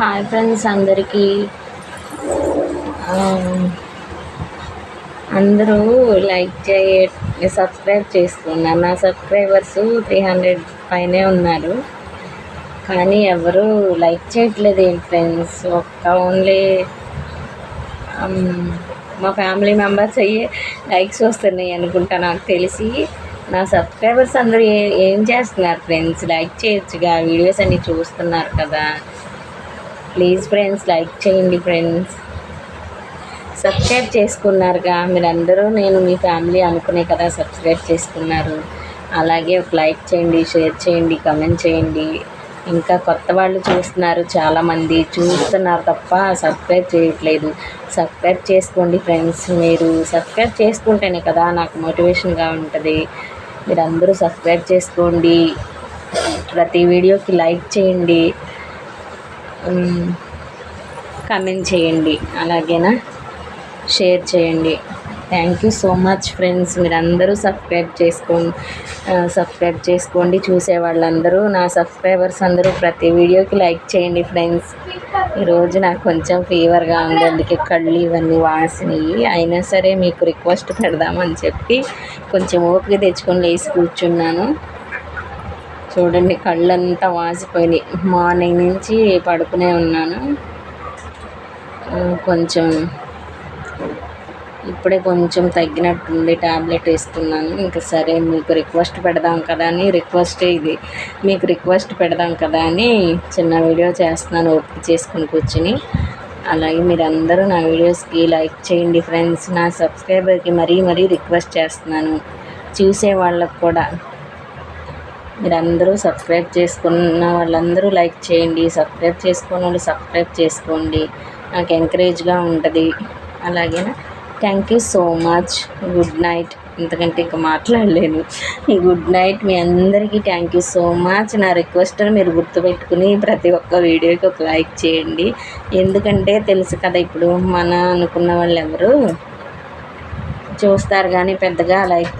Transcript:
Hi friends అందరికీ. అందరూ subscribe చేసుకున్నారు. నా సబ్స్క్రైబర్స్ 300 పైనే ఉన్నారు, కానీ ఎవరు లైక్ చేయట్లేదు ఏంటి ఫ్రెండ్స్. ఓన్లీ మా ఫ్యామిలీ మెంబర్స్ అయ్యే లైక్స్ వస్తున్నాయి అనుకుంటా నాకు తెలిసి. నా సబ్స్క్రైబర్స్ అందరూ ఏం చేస్తున్నారు ఫ్రెండ్స్? లైక్ చేయొచ్చుగా, వీడియోస్ అన్నీ చూస్తున్నారు కదా. ప్లీజ్ ఫ్రెండ్స్ లైక్ చేయండి ఫ్రెండ్స్. సబ్స్క్రైబ్ చేసుకున్నారుగా మీరందరూ. నేను మీ ఫ్యామిలీ అనుకునే కదా సబ్స్క్రైబ్ చేసుకున్నారు. అలాగే ఒక లైక్ చేయండి, షేర్ చేయండి, కమెంట్ చేయండి. ఇంకా కొత్త వాళ్ళు చూస్తున్నారు, చాలామంది చూస్తున్నారు తప్ప సబ్స్క్రైబ్ చేయట్లేదు. సబ్స్క్రైబ్ చేసుకోండి ఫ్రెండ్స్. మీరు సబ్స్క్రైబ్ చేసుకుంటేనే కదా నాకు మోటివేషన్గా ఉంటుంది. మీరందరూ సబ్స్క్రైబ్ చేసుకోండి, ప్రతి వీడియోకి లైక్ చేయండి, కమెంట్ చేయండి, అలాగేనా షేర్ చేయండి. Thank you so much friends. మీరందరూ సబ్స్క్రైబ్ చేసుకోండి. చూసే వాళ్ళందరూ, నా సబ్స్క్రైబర్స్ అందరూ ప్రతి వీడియోకి లైక్ చేయండి ఫ్రెండ్స్. ఈరోజు నాకు కొంచెం ఫీవర్గా ఉంది, అందుకే కళ్ళు ఇవన్నీ వాసినాయి. అయినా సరే మీకు రిక్వెస్ట్ పెడదామని చెప్పి కొంచెం ఓపిక తెచ్చుకొని లేచి కూర్చున్నాను. చూడండి, కళ్ళంతా వాసిపోయినాయి. మార్నింగ్ నుంచి పడుకునే ఉన్నాను. ఇప్పుడే కొంచెం తగ్గినట్టుంది, ట్యాబ్లెట్ వేసుకున్నాను. ఇంకా సరే మీకు రిక్వెస్ట్ పెడదాం కదా అని, మీకు రిక్వెస్ట్ పెడదాం కదా అని చిన్న వీడియో చేస్తున్నాను ఓపిక చేసుకుని కూర్చుని. అలాగే మీరందరూ నా వీడియోస్కి లైక్ చేయండి ఫ్రెండ్స్. నా సబ్స్క్రైబర్కి మరీ రిక్వెస్ట్ చేస్తున్నాను, చూసే వాళ్ళకు కూడా. మీరందరూ సబ్స్క్రైబ్ చేసుకున్న వాళ్ళందరూ లైక్ చేయండి, సబ్స్క్రైబ్ చేసుకున్న వాళ్ళు సబ్స్క్రైబ్ చేసుకోండి, నాకు ఎంకరేజ్గా ఉంటుంది. అలాగేనా. Thank you so much. Good night. ఇంతకంటే ఇంకా మాట్లాడలేను. గుడ్ నైట్ మీ అందరికీ. Thank you so much. నా రిక్వెస్ట్ని మీరు గుర్తుపెట్టుకుని ప్రతి ఒక్క వీడియోకి ఒక లైక్ చేయండి. ఎందుకంటే తెలుసు కదా, ఇప్పుడు మన అనుకున్న వాళ్ళు ఎవరు చూస్తారు కానీ పెద్దగా లైక్